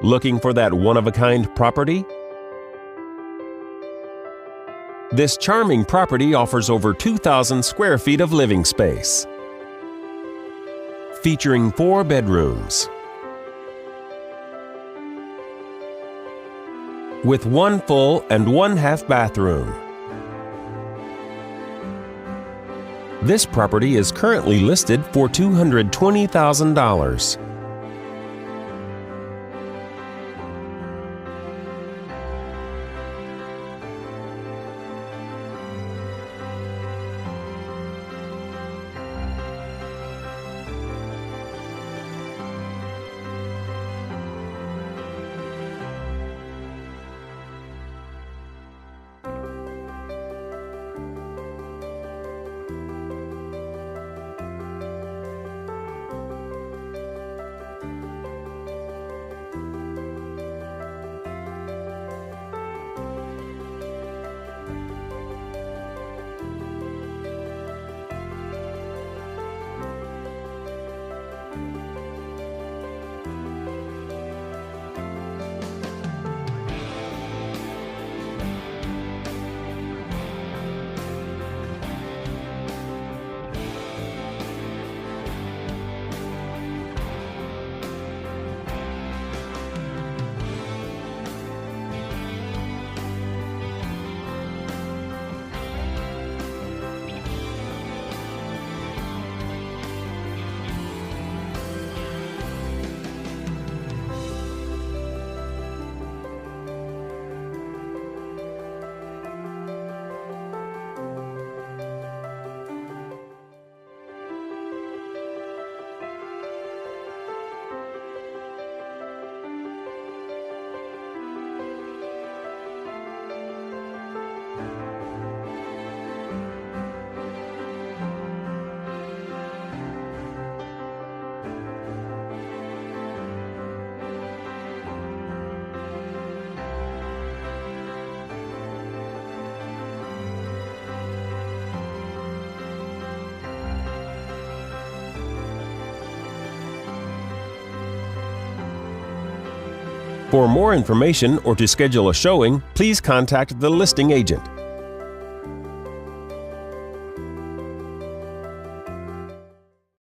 Looking for that one-of-a-kind property? This charming property offers over 2,000 square feet of living space, featuring 4 bedrooms, with 1 full and 1 half bathroom. This property is currently listed for $220,000. For more information or to schedule a showing, please contact the listing agent.